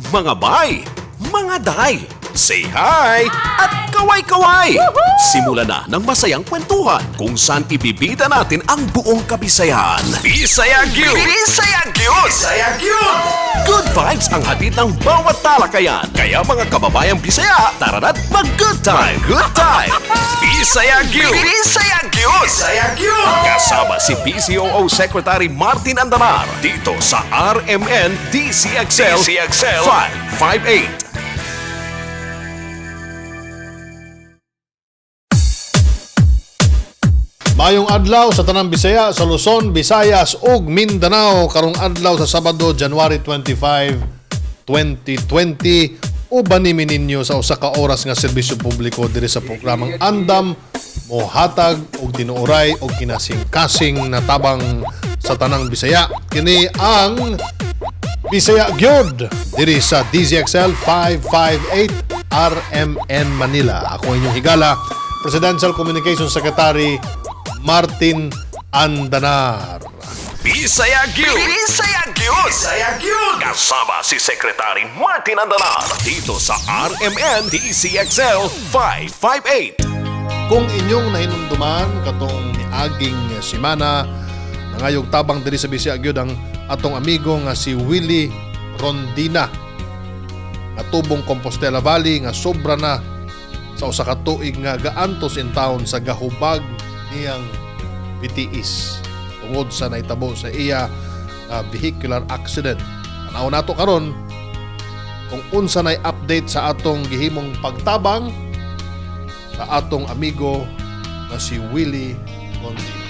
mga bay, mga day, say hi, at kaway-kaway. Simula na ng masayang kwentuhan kung saan ibibida natin ang buong kabisayan. Bisaya Gyud! Bisaya Gyud! Bisaya Gyud! Good vibes ang hatid ng bawat talakayan. Kaya mga kababayang Bisaya, tara na't mag-good time! Good time! Bisaya Gyud! Bisaya Gyud! Bisaya Gyud! Kasama si PCOO Secretary Martin Andanar dito sa RMN DCXL 558. Mayong adlaw sa tanang Bisaya, sa Luzon, Visayas ug Mindanao karong adlaw sa Sabado, January 25, 2020. Uban nimi ninyo sa usa ka oras nga serbisyo publiko diri sa programang Andam mohatag og tinuoray og kinasing-kasing na tabang sa tanang Bisaya. Kini ang Bisaya Gyud diri sa DZXL 558 RMN Manila. Ako inyong higala, Presidential Communications Secretary Martin Andanar. Bisaya Gyud! Bisaya Gyud! Bisaya Gyud! Kasama si Secretary Martin Andanar dito sa RMN DCXL 558. Kung inyong nahinumduman katong niaging semana nangayog tabang diri sa Bisaya Gyud ang atong amigo nga si Willie Rondina nga tubong Compostela Valley nga sobra na sa usa ka tuig nga gaantos in town sa gahubag niyang BTS tungod sa naitabo sa iya vehicular accident. Tanaw nato karon kung unsa nay update sa atong gihimong pagtabang sa atong amigo na si Willie Rondina.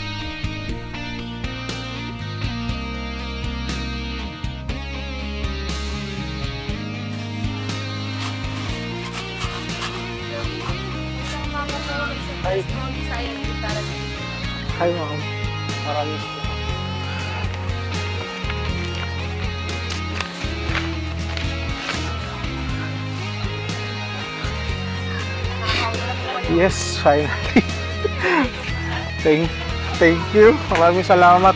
Hi ma'am, maraming salamat. Yes, finally. Thank you. Maraming salamat.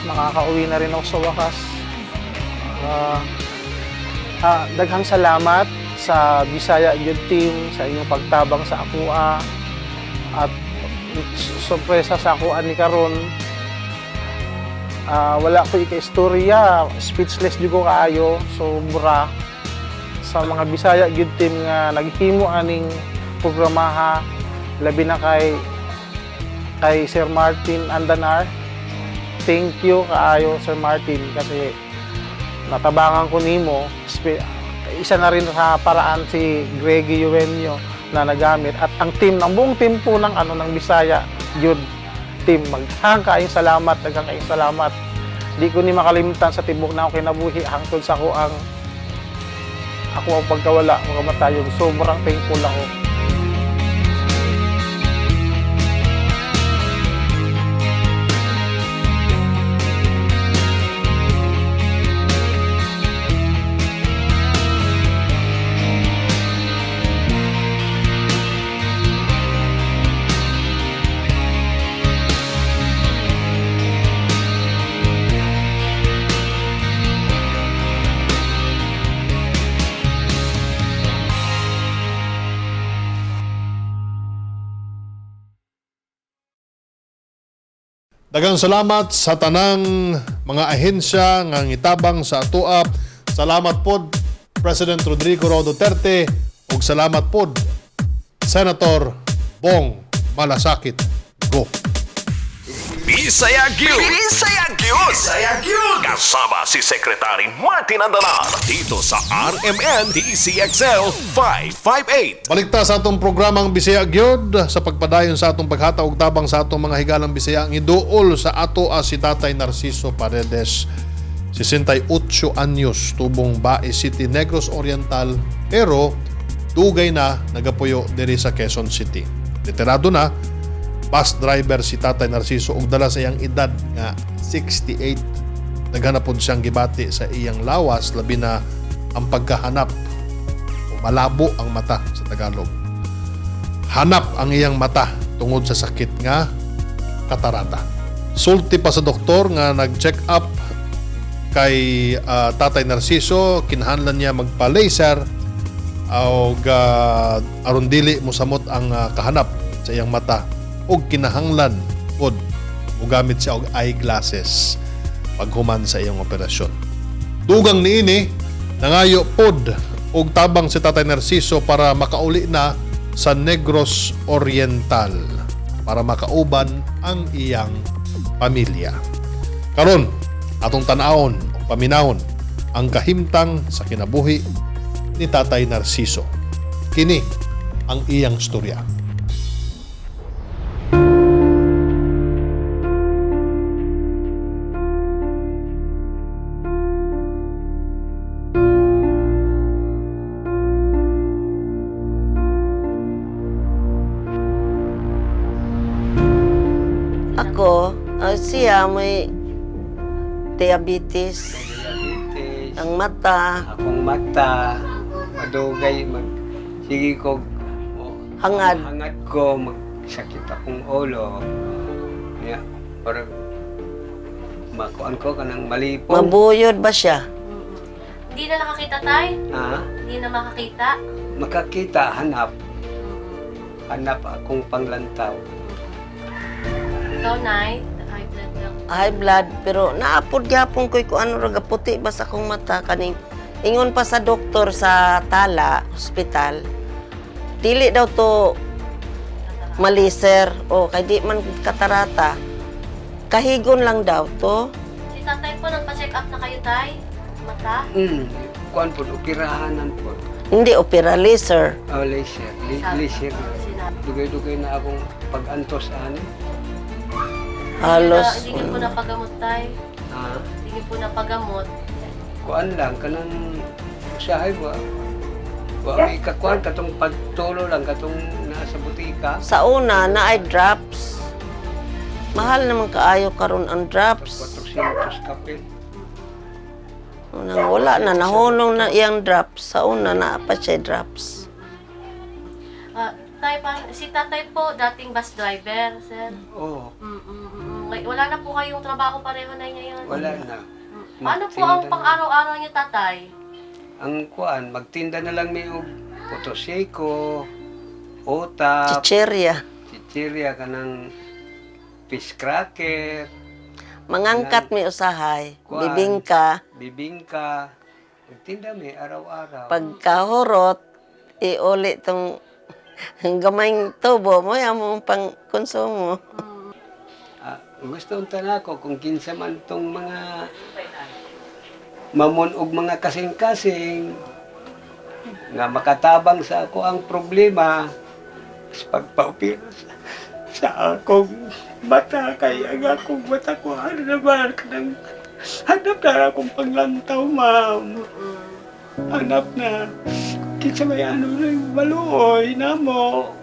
Nakakauwi na rin ako sa wakas. Daghang salamat sa Bisaya Gyud Team, sa inyong pagtabang sa akua at sorpresa sa akuan ni karon. Wala ko ika-istorya, speechless jud ko kaayo, sobra sa mga Bisaya Gyud Team nga naghimo aning programaha, labi na kay Sir Martin Andanar. Thank you kaayo Sir Martin kasi natabangan ko nimo. Isa na rin sa paraan si Greggy Eugenio na nagamit at ang team, ng buong team po ng Bisaya Gyud Team. Daghang kaayong salamat. Di ko ni makalimutan sa tibok na ako kinabuhi hangtod sa ako ang pagkawala, mga matayog. Sobrang thankful ako. Daghang salamat sa tanang mga ahensya nga ngitabang sa atoa. Salamat pod President Rodrigo Roa Duterte ug salamat pod Senator Bong Malasakit. Go! Bisaya Gyud! Bisaya Gyud! Bisaya Gyud! Kasama si Secretary Martin Andanar dito sa RMN DCXL 558. Balikta sa atong programang Bisaya Gyud sa pagpadayon sa atong paghata og tabang sa atong mga higalang Bisaya ang iduol sa ato si Tatay Narciso Paredes, 68 anyos, tubong Bae City, Negros Oriental, pero dugay na nagapuyo diri sa Quezon City. Retirado na, bus driver si Tatay Narciso ug dala sa iyang edad nga 68. Naghanap pod siyang gibati sa iyang lawas, labi na ang pagkahanap o malabo ang mata sa Tagalog. Hanap ang iyang mata tungod sa sakit nga katarata. Sulti pa sa doktor nga nag-check up kay Tatay Narciso, kinahanglan niya magpa-laser o aron dili mosamot ang kahanap sa iyang mata og kinahanglan pod mo gamit siya og eyeglasses paghuman sa iyang operasyon. Dugang niini nangayo pod og tabang si Tatay Narciso para makauli na sa Negros Oriental para makauban ang iyang pamilya. Karon atong tan-awon o paminahon ang kahimtang sa kinabuhi ni Tatay Narciso. Kini ang iyang storya. Ako, siya may diabetes. Diabetes, Ang mata, akong mata, madugay, sige ko, Hangad. hangad ko, magsakit akong ulo. Yeah, para makuan ko kanang malipong. mabuyod ba siya? Hindi na nakakita, Tay? Ah, Hindi na makakita? makakita, hanap. Hanap akong panglantaw. Ikaw, Nay? High blood lang. High blood, pero naapod gyapon ko'y kung ano raga puti ba sa akong mata kaning ingon pa sa doktor sa Tala Hospital. Dili daw to maliser o kay di man katarata. Kahigon lang daw to. Si tatay po, nagpa-check up na kayo, Tay? Mata? Kuan po, operahanan po. Hindi opera laser. Oh, laser. Laser. Sinabi. Dugay-dugay na akong pag-antos ani. Halos. Hindi niyo po napagamot, Tay. Ah, Hindi niyo po napagamot. kuan lang kanang usahay ba. Wa may kakuan katong pagtulo lang katong nasa butika. Sa una na ay drops. Mahal naman kaayo karon ang drops. 400 kapil. Unang wala na nahulong na iyang drops. Sa una na pa siya drops. Tay, si tatay po, dating bus driver, sir. Oh, Wala na po kayong trabaho pareho na ngayon. wala na. Ano po ang pang-araw-araw niyo, tatay? Ang kuan, magtinda na lang may og potoseko, utap, Chicheria. chichirya kanang fish cracker, Mangangkat mi usahay. Kuan. Bibingka. bibingka. Magtinda may araw-araw. Pagkahurot, iuli tong gamayng tubo mo, yung mong pang konsumo. Gusto unta nako kung kinsa man tong mga mamon og mga kasing-kasing nga makatabang sa ako ang problema sa pagpaupira sa akong mata kay ang akong mata ko ano naman kanang hanap na akong panglantaw, ma'am. Hanap na. Kinsa may ano rin maluoy na mo.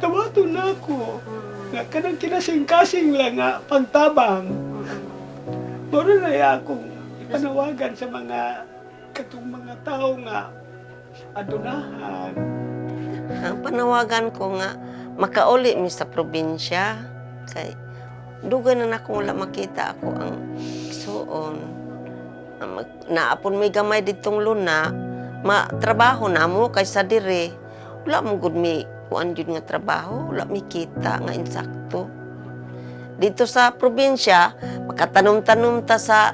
Tawato na ako. Nga kanang kinasing-kasing lang nga pagtabang. Moro na akong ipanawagan sa mga katong mga tao nga adunahan. Ang panawagan ko nga, makauli mi sa probinsya. Kay, dugay na akong wala makita ako ang suon. Naapon may gamay ditong luna, matrabaho na mo kaysa dire. Wala mong good mi kuan yun nga trabaho, wala mi kita nga insakto. Dito sa probinsya, makatanom-tanom ta sa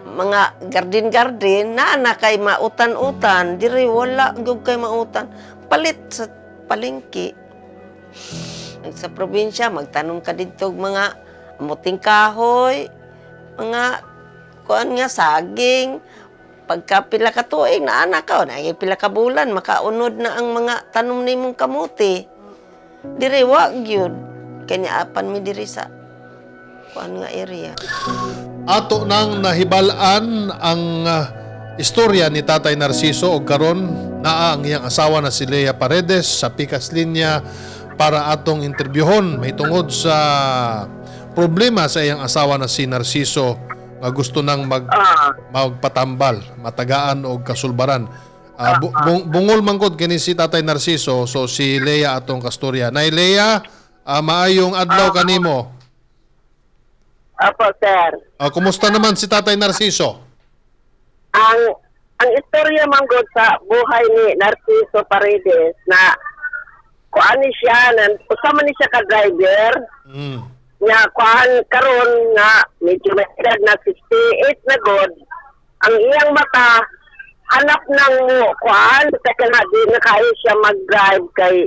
mga garden-garden, na kay mautan-utan, dire wala gyud kay mautan. Palit sa palengke. Sa probinsya, magtanom ka dito mga amuting kahoy, mga kuan nga saging. Pagka pila ka tuig na anak ka, na pila ka bulan, makaunod na ang mga tanom nimong kamuti. Dire wa gyud kanya apan mi diri sa kuan nga area. Ato nang nahibalaan ang istorya ni Tatay Narciso o karon naa ang iyang asawa na si Lea Paredes sa pikas linya para atong interbyuhon may tungod sa problema sa iyang asawa na si Narciso nga gusto nang magpatambal, matagaan o kasulbaran. Bungol mangkod kini si Tatay Narciso, so si Lea atong kastorya. Nay Lea, maayong adlaw kanimo. Opo, sir. Kumusta naman si Tatay Narciso? Ang istorya manggod sa buhay ni Narciso Paredes na kuan ni siya, usama ni siya ka-driver, nga kuan karon nga medyo may edad na 68 na god, ang iyang mata hanap ng kuan, kaya na di na kayo siya mag-drive kay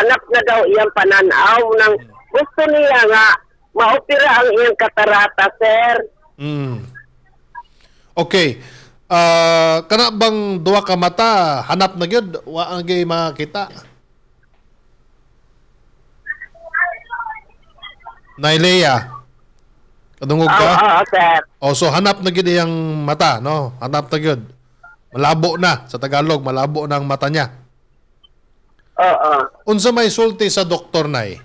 hanap na daw iyang pananaw ng gusto niya nga maopera ang iyang katarata, sir. Okay. Kana bang duwa ka mata hanap na gyud wa ang gay makita? Nailea. Kadungog ka? Oo, sir. So hanap na gyud iyang mata, no? Hanap na gyud. Malabo na sa Tagalog, malabo na ang mata niya. Oo. Unsa may sulti sa doktor nay?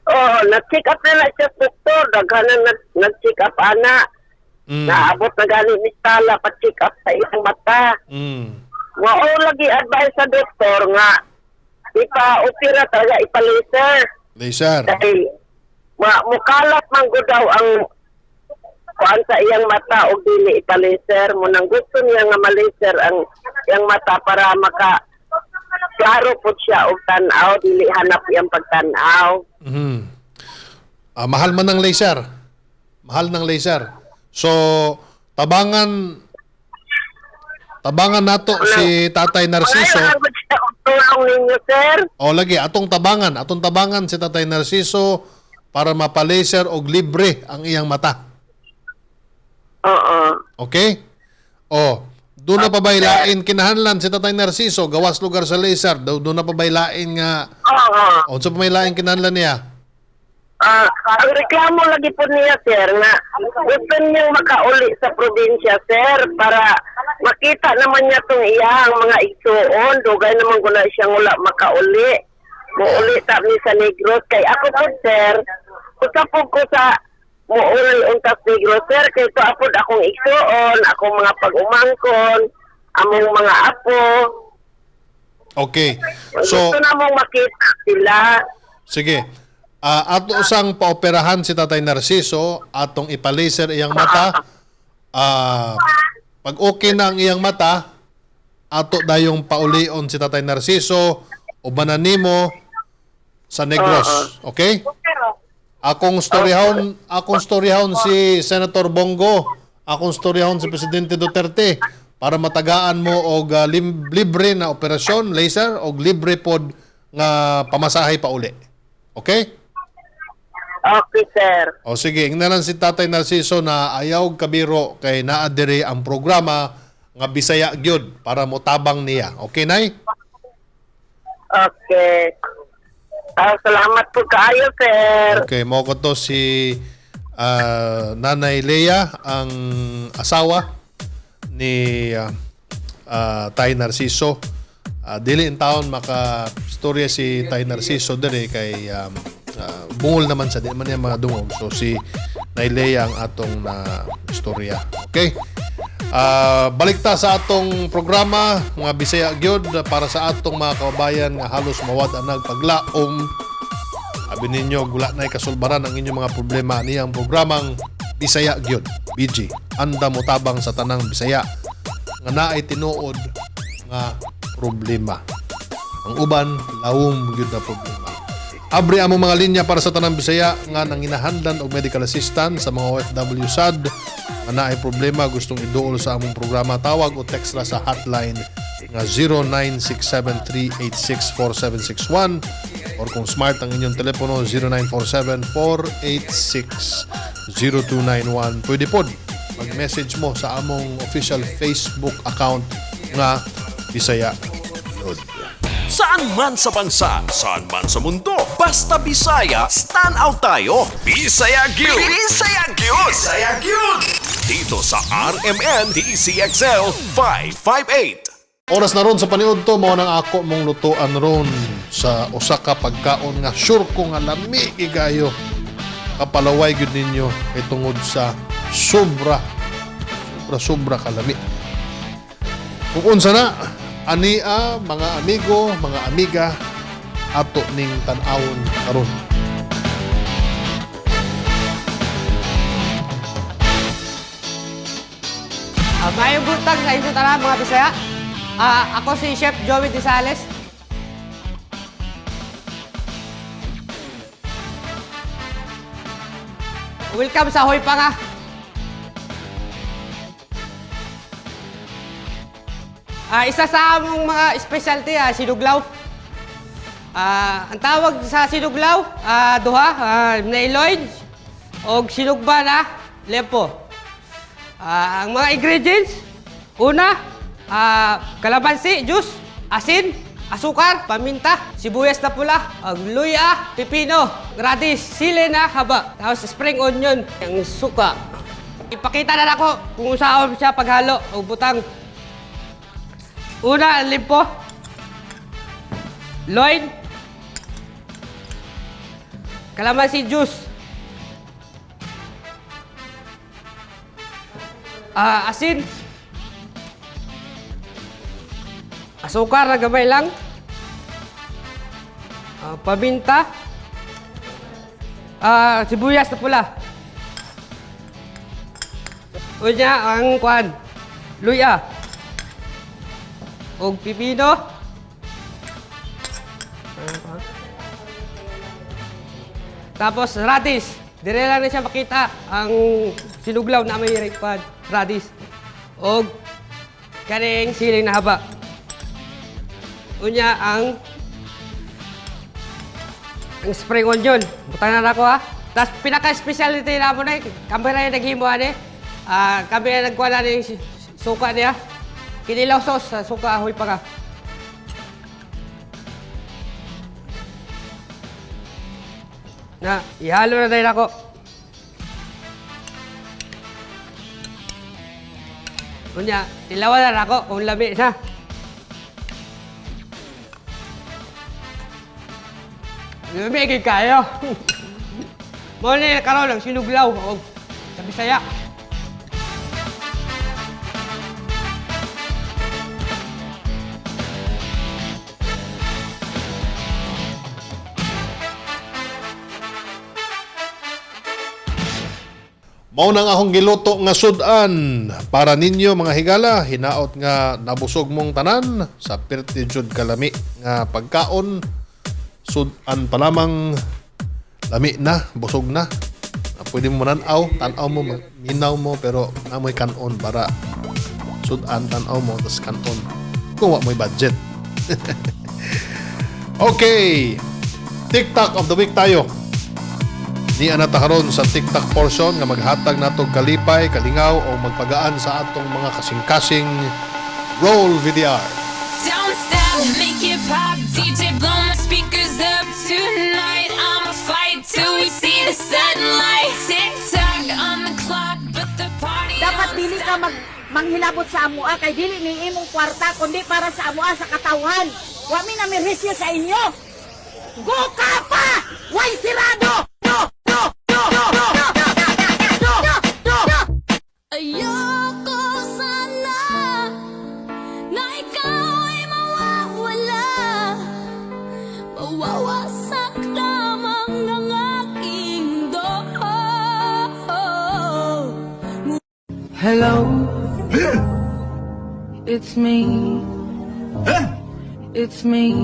Oo, nag-check up na siya sa doktor. Daghanan nag-check up ana. Naabot na galing ni Stala pa-check up sa iyang mata. Wao lagi advice sa doktor nga ipa-opera talaga, ipa-laser. Laser. Dahil mukalat man gud daw ang kuan sa iyang mata o dili ipa-laser. Munang gusto niya nga ma-laser ang iyang mata para klaro po siya og tan-aw, dili hanap iyang pagtan-aw. Mahal man ng laser. Mahal ng laser. So, tabangan nato si Tatay Narciso. Wala lang siya og tulong ninyo, sir. O lagi, atong tabangan si Tatay Narciso para mapalaser og libre ang iyang mata. Oo. Okay? Doon na pabaylain kinahanglan si Tatay Narciso gawas lugar sa laser. Doon na pabaylain nga Oo. sa pabaylain kinahanglan niya. Ang reklamo lagi po niya, sir, na gusto niyang makauli sa probinsya, sir, para makita naman niya itong iyang mga igsuon. Dugay naman ko na siyang wala makauli. Muuli ta ni sa Negros. Kay ako po, sir, kusapog ko sa muuli untas Negros, sir, kay ito apod akong igsuon, akong mga pag-umangkon, among mga apo. Okay. So, gusto na mong makita sila. sige. Ato usang paoperahan si Tatay Narciso atong ipalaser iyang mata. Pag okay na ang iyang mata, ato dayong paulion si Tatay Narciso ubanan nimo sa Negros. Okay? Akong storyahon si Senator Bongo, akong storyahon si Presidente Duterte para matagaan mo og libre na operasyon, laser, og libre pod nga pamasahe pa uli. Okay? Okay, sir. Sige, ingnalan si Tatay Narciso na ayaw kabiro kay naadiri ang programa nga Bisaya gyud para motabang niya. Okay, nay? Okay. Salamat po kaayo, sir. Okay, mo ko to si Nanay Lea, ang asawa ni Tay Narciso. Dili in taon maka-storya si Tay Narciso dire kay bungol naman sa di man niya mga dungog. So si Nailea ang atong storya. Okay? Balik ta sa atong programa mga Bisaya gyud para sa atong mga kababayan nga halos mawad ang nagpaglaom. Abi ninyo gula na kasulbaran ang inyong mga problema niyang programang Bisaya gyud. BG. Anda mo tabang sa tanang Bisaya nga naay tinuod nga problema. Ang uban lawom gyud na problema. Abri among mga linya para sa tanang Bisaya nga nanginahanglan og medical assistance sa mga OFW sad nga naay problema gustong iduol sa among programa, tawag o text ra sa hotline nga 0967-386-4761 or kung smart ang inyong telepono 0947-486-0291. Pwede pod mag-message mo sa among official Facebook account nga Bisaya Lod. Saan man sa bansa, saan man sa mundo, basta Bisaya, stand out tayo. Bisaya Gyud! Bisaya Gyud! Bisaya Gyud! Dito sa RMN DCXL 558. Oras na ron sa paniud to mao nang ako mong lutuan ron sa usa ka pagkaon nga sure ko nga lami gigayo. Kapalaway gyud ninyo kay tungod sa sobra kalami. Kung unsa na ania mga amigo, mga amiga ato ning tan-awon karon. Mayong buntag sa inyo tara mga Bisaya. Ako si Chef Joey Disales. Welcome sa Hoy Panga. Isa sa among mga specialty, sinuglaw. Ang tawag sa sinuglaw, duha, nailoy, o sinugba na lepo. Ang mga ingredients, una, kalamansi, juice, asin, asukar, paminta, sibuyas na pula, luya, pipino, radish, sili na haba, tapos spring onion, ang suka. Ipakita na ako kung saan siya paghalo o butang. Una, ang limpo, loin, kalamansi juice, asin, asukar na gamay lang, paminta, sibuyas na pula. Unya ang kwan, luya, og pipino, tapos radish. Dire lang na siya makita ang sinuglaw na may rikpad, radish. Og kaning siling na haba. Unya ang spring onion. Butang na ako ha. Tapos pinaka-speciality na mo na, kami na yung naghimo ani. Kami na nagkuha na yung suka niya. Kinilaw sauce sa suka ahoy pa ka. Na, ihalo na din ako. Unya, tilawan na ako kung lami na. Lami kayo. Muna na karoon ng sinuglaw o sa Bisaya. Mao nang akong giluto nga sudan para ninyo mga higala, hinaot nga nabusog mong tanan sa perti jud kalami nga pagkaon, sudan pa lamang lami na, busog na. Pwede mo tanaw mo, minaw mo, pero namoy kanon para sudan, tanaw mo, tas kanon. Kung wa mo'y budget. Okay, TikTok of the week tayo. Ni anata karon sa TikTok portion nga maghatag natog kalipay, kalingaw o magpagaan sa atong mga kasing-kasing roll VDR. Don't stop, make it pop, DJ blow my speakers up tonight. I'ma fight till we see the sunlight. Tick-tock on the clock, but the party Dapat dili ka manghilabot sa amua kay dili ni imong kwarta kundi para sa amua sa katawhan. Wa mi na mirhisyo sa inyo. Go ka pa! Way sirado! Ayoko sana na ikaw ay mawawala. Mawawasak lamang ng aking doho. Hello, it's me. It's me.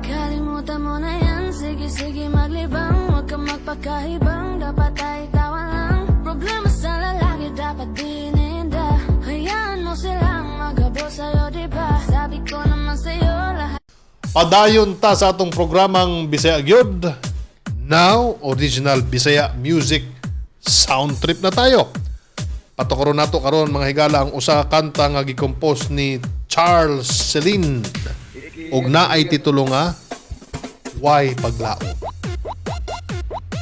Kalimutan mo na yan, sige maglibang. Huwag kang magpakahibang, dapat ay tawa lang. Problema sa lalaki dapat dininda. Hayaan mo silang magabo sa'yo, diba? Sabi ko naman sa'yo lahat. Padayon ta sa atong programang Bisaya Gyud. Now, original Bisaya music sound trip na tayo. Patukaron nato karon mga higala ang usa ka kanta nga gi-compose ni Charles Celine ug naay titulo nga Why Paglaom.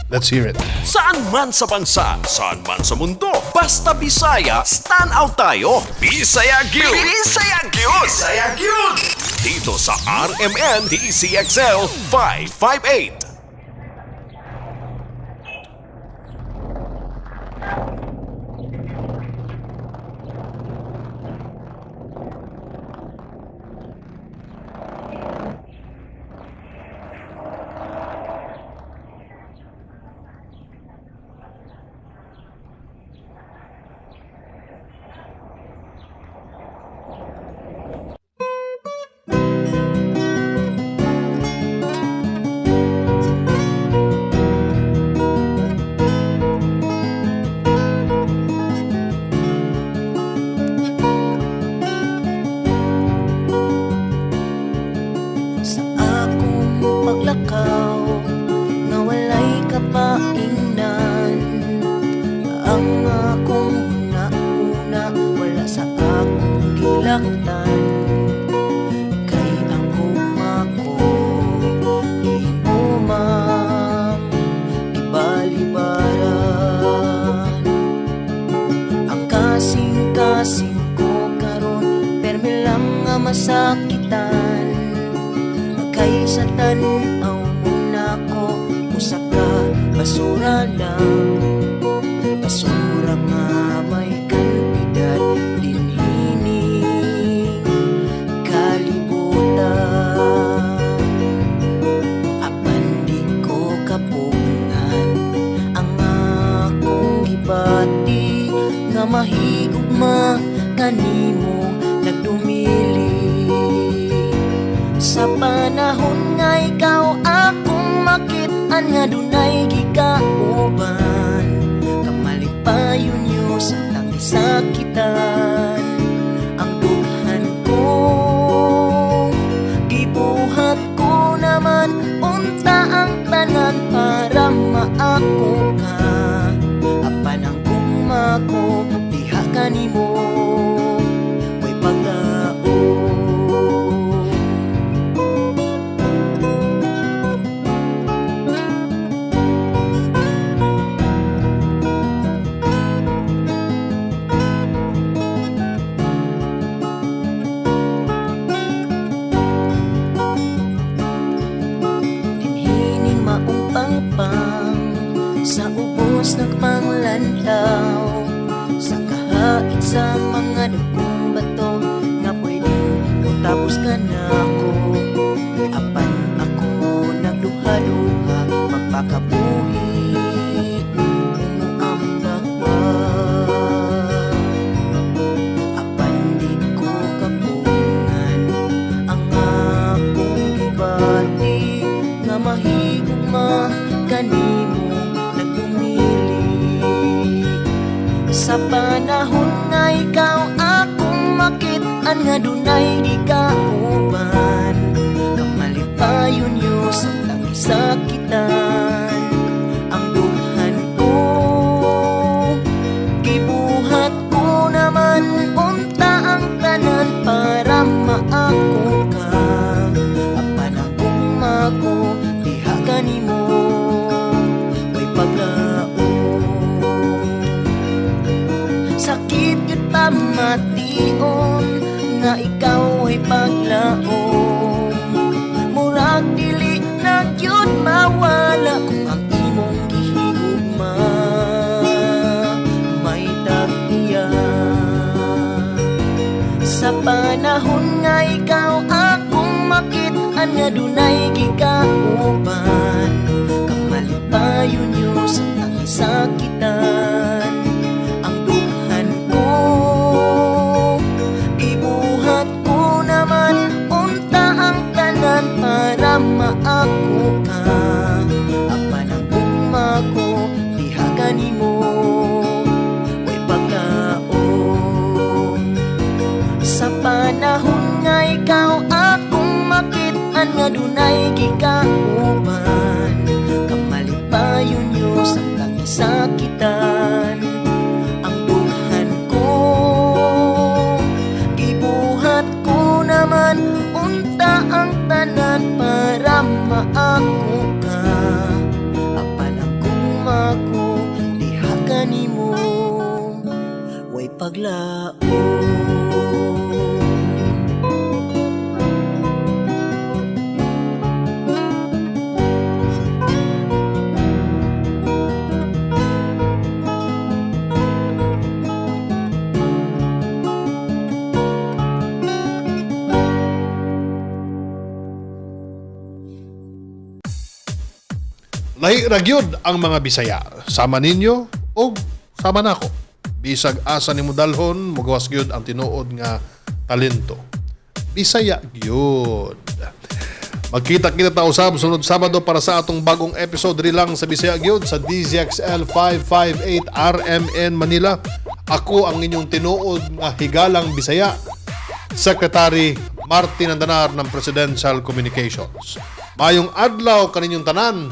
Let's hear it. Saan man sa bansa, saan man sa mundo, basta Bisaya, stand out tayo. Bisaya Gyud! Bisaya Gyud! Bisaya Gyud! Dito sa RMN DCXL 558. Ang akong una-una wala sa akong gilaktan. Kay ang gugma ko imo mang gibalibaran. Ang kasing-kasing ko karon permi lang nga masakitan. Kaysa tanaw mo na ko usa ka basura lang. Basura nga may kantidad dinhining kalibutan. Apan di ko kapugngan ang akong gibati nga mahigugma kanimo nagdumili. Sa panahon nga ikaw akong makit-an nga dunay gikauban. Kamalipayon yo sa tangisakitan. Ang dughan ko gibuhat ko naman unta ang tanan para maako ka. Apan ang gugma ko diha kanimo way paglaom. Dinhining maong pangpang sa ubos nagpanglantaw. Sa kahait sa mga dugong bato nga pwedeng utapos ka na ako. Apan ako nagduha-duha magpakabuhi umuambak ba. Apan di ko kapunan ang akong gibati nga mahigugma kanimo nagdumili. Sa panahon nga ikaw akong makit-an nga dunay di kauban. Kamalipayon yo sa tangisakitan. Ang dughan ko gibuhat ko naman unta ang tanan para maako ka. Apan ang gugma ko diha kanimo way paglaom. Sakit gyud pamation nga ikaw ay paglaom. Murag dili na gyud mawala kung ang imong gihigugma may tag-iyan. Sa panahon nga ikaw akong makit-an nga dunay gikauban. Kamalipayon yo sa tangisakitan. Ang dughan ko gibuhat ko naman unta ang tanan para maako ka. Apan ang gugma ko diha kanimo way paglaom. Sa panahon nga ikaw akong makit-an nga dunay gikauban. Kamalipayon yo sa tangisakitan. Ang dughan ko gibuhat ko naman unta ang tanan para maako ka. Apan ang gugma ko diha kanimo way paglaom. Lahi ra gyud ang mga Bisaya. Sama ninyo o sama nako. Bisag asa nimo dalhon, mugawas gyud ang tinuod nga talento. Bisaya gyud. Magkita-kita ta usab sunod Sabado para sa atong bagong episode rilang sa Bisaya gyud sa DZXL 558 RMN Manila. Ako ang inyong tinuod nga higalang Bisaya, Secretary Martin Andanar ng Presidential Communications. Mayong adlaw kaninyong tanan.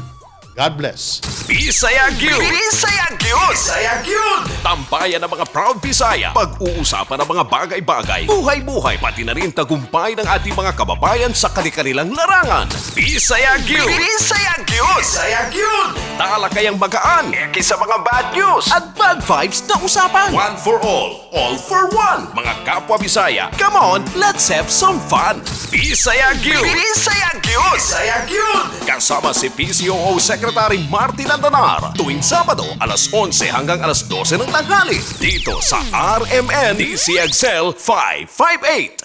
God bless. Bisaya Gyud! Bisaya Gyud! Bisaya Gyud! Tambayan ng mga proud Bisaya. Pag-uusapan ng mga bagay-bagay, buhay-buhay, pati na rin tagumpay ng ating mga kababayan sa kanilang larangan. Bisaya Gyud! Bisaya Gyud! Bisaya Gyud! Talakayang magaan, eki sa mga bad news, at bad vibes na usapan. One for all for one. Mga kapwa Bisaya, come on, let's have some fun. Bisaya Gyud! Bisaya Gyud! Bisaya Gyud! Kasama si PCOO Secretary Martin Andanar tuwing Sabado alas 11 hanggang alas 12 ng tanghali dito sa RMN DCXL 558.